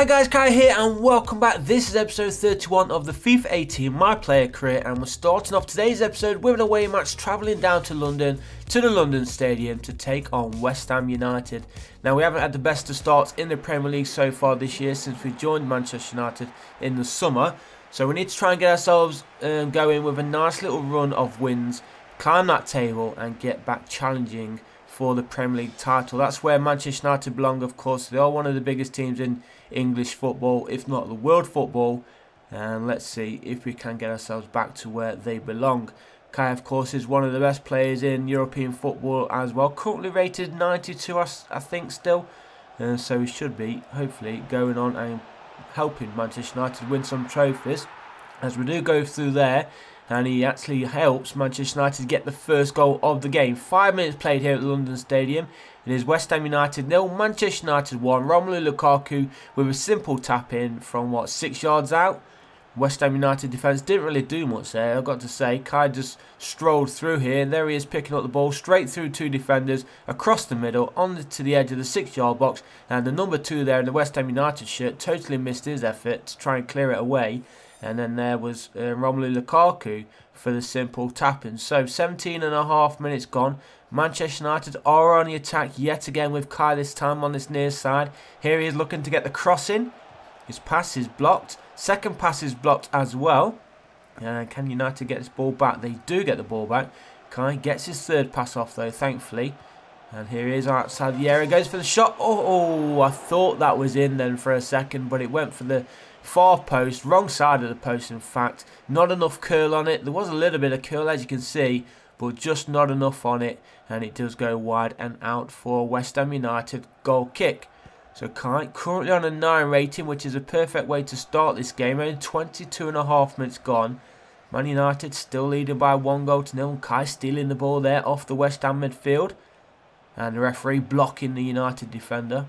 Hi guys, Kai here and welcome back. This is episode 31 of the FIFA 18 My Player Career, and we're starting off today's episode with an away match travelling down to London, to the London Stadium to take on West Ham United. Now, we haven't had the best of starts in the Premier League so far this year since we joined Manchester United in the summer, so we need to try and get ourselves going with a nice little run of wins, climb that table and get back challenging for the Premier League title. That's where Manchester United belong, of course. They are one of the biggest teams in English football, if not the world football, and let's see if we can get ourselves back to where they belong. Kai, of course, is one of the best players in European football as well, currently rated 92 I think still, so he should be hopefully going on and helping Manchester United win some trophies as we do go through there. And he actually helps Manchester United get the first goal of the game. 5 minutes played here at the London Stadium. It is West Ham United 0, Manchester United 1. Romelu Lukaku with a simple tap in from, 6 yards out. West Ham United defence didn't really do much there, I've got to say. Kai just strolled through here. There he is picking up the ball straight through 2 defenders, across the middle, on to the edge of the 6-yard box. And the number 2 there in the West Ham United shirt totally missed his effort to try and clear it away. And then there was Romelu Lukaku for the simple tap-in. So 17.5 minutes gone. Manchester United are on the attack yet again with Kai this time on this near side. Here he is looking to get the cross in. His pass is blocked. Second pass is blocked as well. Can United get this ball back? They do get the ball back. Kai gets his third pass off though, thankfully. And here he is outside the area. Goes for the shot. Oh, I thought that was in then for a second, but it went for the far post, wrong side of the post in fact. Not enough curl on it. There was a little bit of curl as you can see, but just not enough on it, and it does go wide and out for a West Ham United goal kick. So Kai currently on a 9 rating, which is a perfect way to start this game. Only 22.5 minutes gone. Man United still leading by 1-0. Kai stealing the ball there off the West Ham midfield, and the referee blocking the United defender.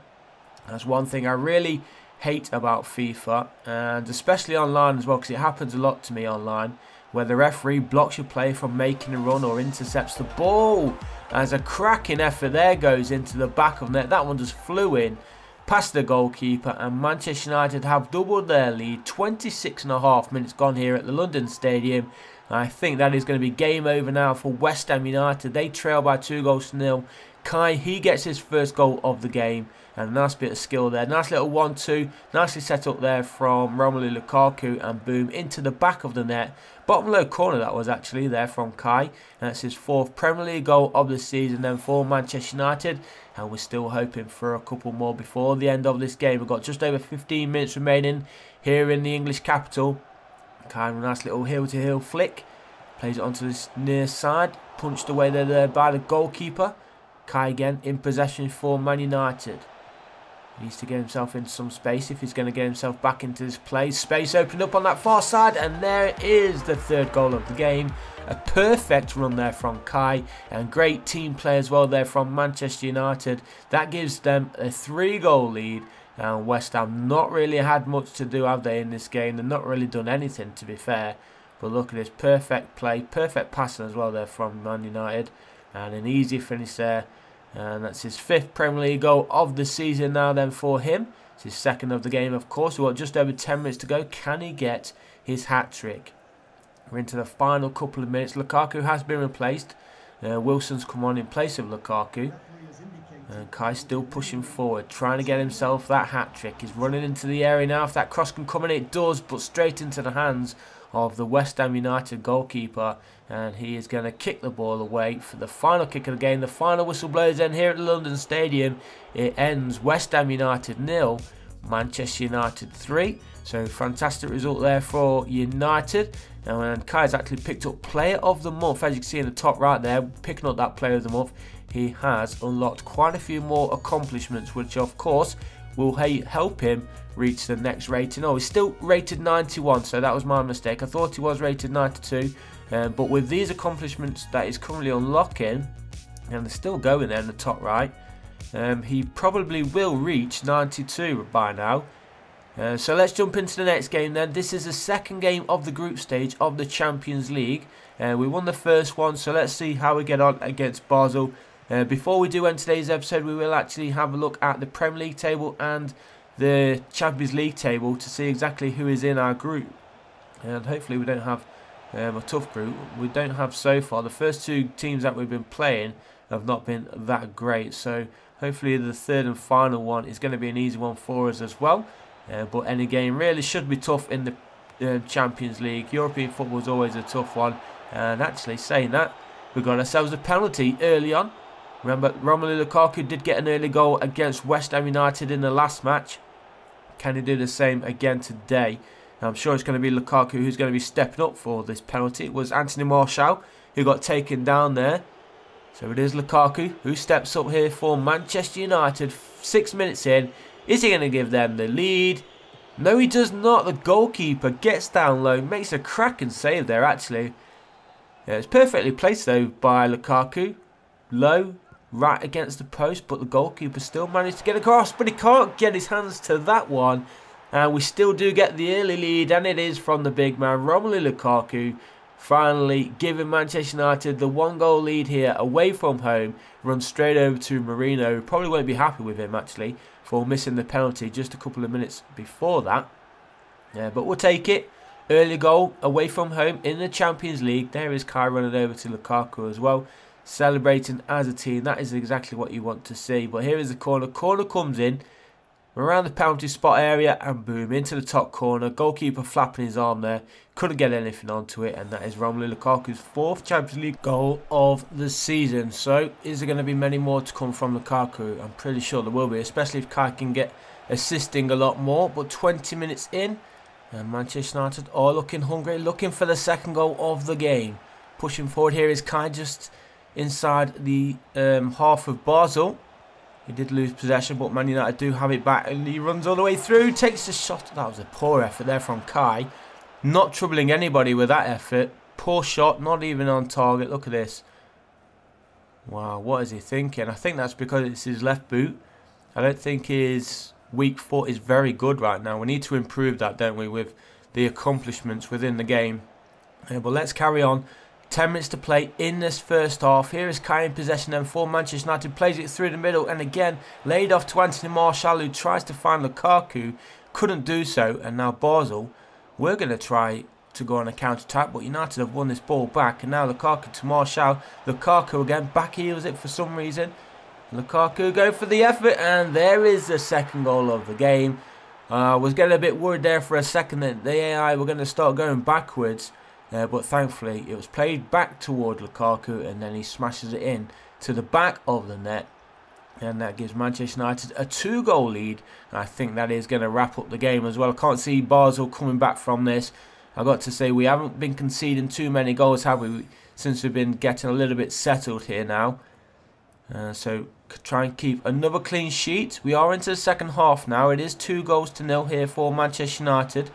That's one thing I really hate about FIFA, and especially online as well, because it happens a lot to me online, where the referee blocks your player from making a run or intercepts the ball. As a cracking effort there goes into the back of net. That one just flew in past the goalkeeper, and Manchester United have doubled their lead. 26.5 minutes gone here at the London Stadium. I think that is going to be game over now for West Ham United. They trail by 2-0. Kai, he gets his first goal of the game, and a nice bit of skill there. Nice little 1-2, nicely set up there from Romelu Lukaku, and boom, into the back of the net. Bottom low corner that was actually there from Kai, and that's his 4th Premier League goal of the season then for Manchester United, and we're still hoping for a couple more before the end of this game. We've got just over 15 minutes remaining here in the English capital. Kai, a nice little heel-to-heel flick, plays it onto this near side, punched away there by the goalkeeper. Kai again in possession for Man United. He needs to get himself into some space if he's going to get himself back into this play. Space opened up on that far side, and there is the 3rd goal of the game. A perfect run there from Kai, and great team play as well there from Manchester United. That gives them a 3-goal lead, and West Ham not really had much to do, have they, in this game? They've not really done anything, to be fair. But look at this perfect play, perfect passing as well there from Man United, and an easy finish there. And that's his 5th Premier League goal of the season now then for him. It's his 2nd of the game, of course. We've got just over 10 minutes to go. Can he get his hat-trick? We're into the final couple of minutes. Lukaku has been replaced. Wilson's come on in place of Lukaku. And Kai's still pushing forward, trying to get himself that hat-trick. He's running into the area now. If that cross can come in, it does, but straight into the hands of the West Ham United goalkeeper, and he is going to kick the ball away for the final kick of the game. The final whistle blows in here at the London Stadium. It ends West Ham United 0, Manchester United 3. So fantastic result there for United. And Kai's actually picked up Player of the Month, as you can see in the top right there, picking up that Player of the Month. He has unlocked quite a few more accomplishments, which of course will help him reach the next rating. Oh, he's still rated 91, so that was my mistake. I thought he was rated 92, but with these accomplishments that he's currently unlocking, and they're still going there in the top right, he probably will reach 92 by now. So let's jump into the next game then. This is the 2nd game of the group stage of the Champions League. We won the first one, so let's see how we get on against Basel. Before we do end today's episode, we will actually have a look at the Premier League table and the Champions League table to see exactly who is in our group. And hopefully we don't have a tough group. We don't have so far. The first two teams that we've been playing have not been that great. So hopefully the third and final one is going to be an easy one for us as well. But any game really should be tough in the Champions League. European football is always a tough one. And actually saying that, we got ourselves a penalty early on. Remember, Romelu Lukaku did get an early goal against West Ham United in the last match. Can he do the same again today? Now, I'm sure it's going to be Lukaku who's going to be stepping up for this penalty. It was Anthony Martial who got taken down there. So it is Lukaku who steps up here for Manchester United. 6 minutes in. Is he going to give them the lead? No, he does not. The goalkeeper gets down low. Makes a cracking save there, actually. Yeah, it's perfectly placed, though, by Lukaku. Low, right against the post. But the goalkeeper still managed to get across. But he can't get his hands to that one. And we still do get the early lead. And it is from the big man, Romelu Lukaku. Finally giving Manchester United the 1-goal lead here away from home. Runs straight over to Marino. Probably won't be happy with him, actually, for missing the penalty just a couple of minutes before that. Yeah, but we'll take it. Early goal away from home in the Champions League. There is Kai running over to Lukaku as well. Celebrating as a team. That is exactly what you want to see. But here is the corner. Corner comes in around the penalty spot area and boom, into the top corner. Goalkeeper flapping his arm there. Couldn't get anything onto it. And that is Romelu Lukaku's 4th Champions League goal of the season. So is there going to be many more to come from Lukaku? I'm pretty sure there will be. Especially if Kai can get assisting a lot more. But 20 minutes in. And Manchester United are looking hungry, looking for the 2nd goal of the game. Pushing forward here is Kai just inside the half of Basel. He did lose possession, but Man United do have it back. And he runs all the way through, takes the shot. That was a poor effort there from Kai. Not troubling anybody with that effort. Poor shot, not even on target. Look at this. Wow, what is he thinking? I think that's because it's his left boot. I don't think his weak foot is very good right now. We need to improve that, don't we, with the accomplishments within the game. But let's carry on. 10 minutes to play in this first half. Here is Kai in possession then for Manchester United. Plays it through the middle and again laid off to Anthony Martial, who tries to find Lukaku. Couldn't do so. And now Basel, we're going to try to go on a counter-attack. But United have won this ball back. And now Lukaku to Martial. Lukaku again. Back heels it for some reason. Lukaku go for the effort, and there is the 2nd goal of the game. I was getting a bit worried there for a second that the AI were going to start going backwards, but thankfully it was played back toward Lukaku, and then he smashes it in to the back of the net, and that gives Manchester United a 2-goal lead. And I think that is going to wrap up the game as well. I can't see Basel coming back from this. I've got to say, we haven't been conceding too many goals, have we, since we've been getting a little bit settled here now. So try and keep another clean sheet. We are into the 2nd half now. It is 2-0 here for Manchester United.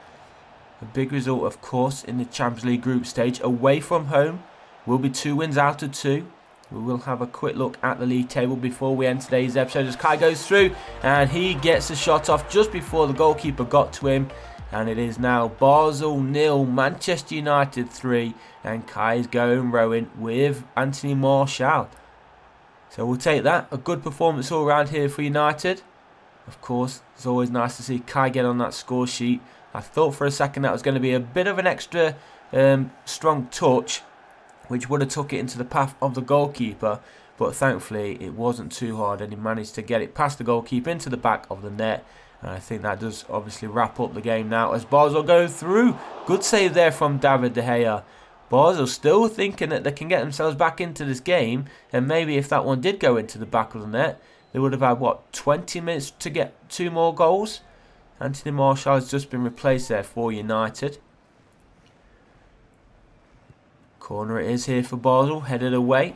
A big result, of course, in the Champions League group stage. Away from home will be 2 wins out of 2. We will have a quick look at the league table before we end today's episode as Kai goes through. And he gets the shot off just before the goalkeeper got to him. And it is now Basel 0, Manchester United 3. And Kai is going rowing with Anthony Martial. So we'll take that. A good performance all around here for United. Of course, it's always nice to see Kai get on that score sheet. I thought for a second that was going to be a bit of an extra strong touch, which would have took it into the path of the goalkeeper. But thankfully, it wasn't too hard, and he managed to get it past the goalkeeper into the back of the net. And I think that does obviously wrap up the game now as Basel go through. Good save there from David De Gea. Basel still thinking that they can get themselves back into this game, and maybe if that one did go into the back of the net, they would have had, what, 20 minutes to get 2 more goals? Anthony Martial has just been replaced there for United. Corner it is here for Basel, headed away.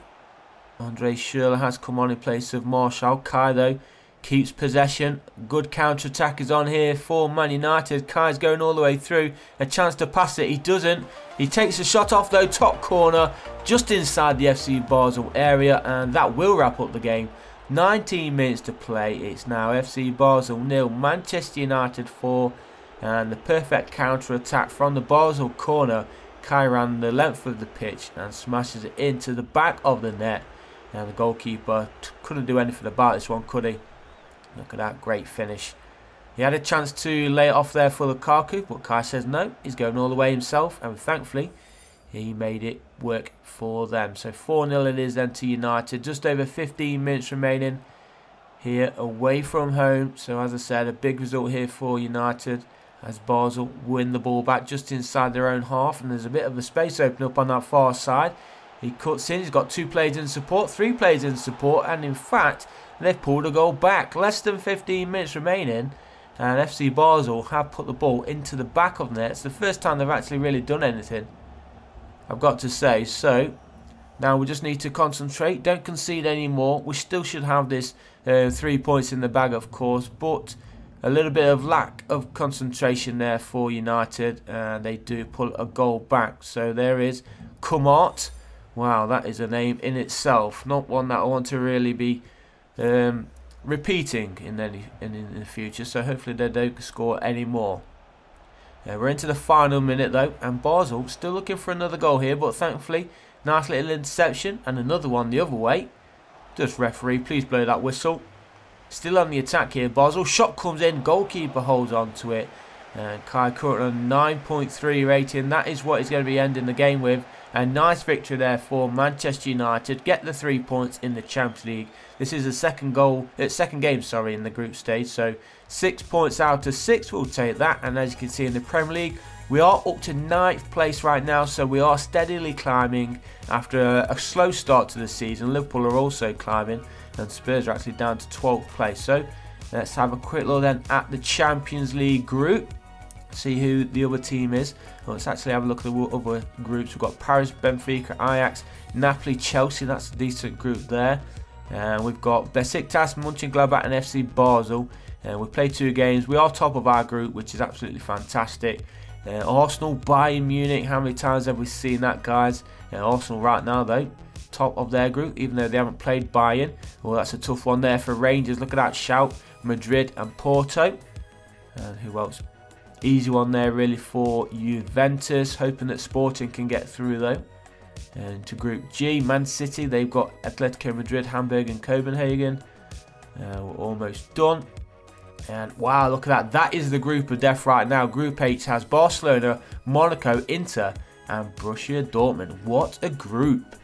Andre Schürrle has come on in place of Martial. Kai, though, keeps possession. Good counter-attack is on here for Man United. Kai's going all the way through. A chance to pass it. He doesn't. He takes a shot off, though. Top corner. Just inside the FC Basel area. And that will wrap up the game. 19 minutes to play. It's now FC Basel 0. Manchester United 4. And the perfect counter-attack from the Basel corner. Kai ran the length of the pitch and smashes it into the back of the net. And the goalkeeper couldn't do anything about this one, could he? Look at that great finish. He had a chance to lay it off there for Lukaku, but Kai says no, he's going all the way himself, and thankfully he made it work for them. So 4-0 it is then to United. Just over 15 minutes remaining here away from home. So as I said, a big result here for United as Basel win the ball back just inside their own half, and there's a bit of a space open up on that far side. He cuts in, he's got 2 players in support, 3 players in support, and in fact they've pulled a goal back. Less than 15 minutes remaining, and FC Basel have put the ball into the back of the net. It's the first time they've actually really done anything, I've got to say. So now we just need to concentrate, don't concede anymore. We still should have this 3 points in the bag, of course, but a little bit of lack of concentration there for United, and they do pull a goal back. So there is Kumart. Wow, that is a name in itself, not one that I want to really be repeating in the future. So hopefully they don't score any more. We're into the final minute though, and Basel still looking for another goal here, but thankfully nice little interception and another one the other way. Just referee, please blow that whistle. Still on the attack here, Basel. Shot comes in, goalkeeper holds on to it. And KAIQOM on 9.3 rating. That is what he's going to be ending the game with. A nice victory there for Manchester United. Get the 3 points in the Champions League. This is the second game, in the group stage. So 6 points out of 6. We'll take that. And as you can see in the Premier League, we are up to 9th place right now. So we are steadily climbing after a slow start to the season. Liverpool are also climbing, and Spurs are actually down to 12th place. So let's have a quick look then at the Champions League group. See who the other team is. Well, let's actually have a look at the other groups. We've got Paris, Benfica, Ajax, Napoli, Chelsea. That's a decent group there. And we've got Besiktas, Mönchengladbach and FC Basel. And we've played 2 games. We are top of our group, which is absolutely fantastic. Arsenal, Bayern Munich. How many times have we seen that, guys? Arsenal right now, though, top of their group, even though they haven't played Bayern. Well, that's a tough one there for Rangers. Look at that shout. Madrid and Porto. And who else? Easy one there really for Juventus. Hoping that Sporting can get through though. And to Group G, Man City, they've got Atletico Madrid, Hamburg and Copenhagen. We're almost done. And wow, look at that. That is the group of death right now. Group H has Barcelona, Monaco, Inter and Borussia Dortmund. What a group.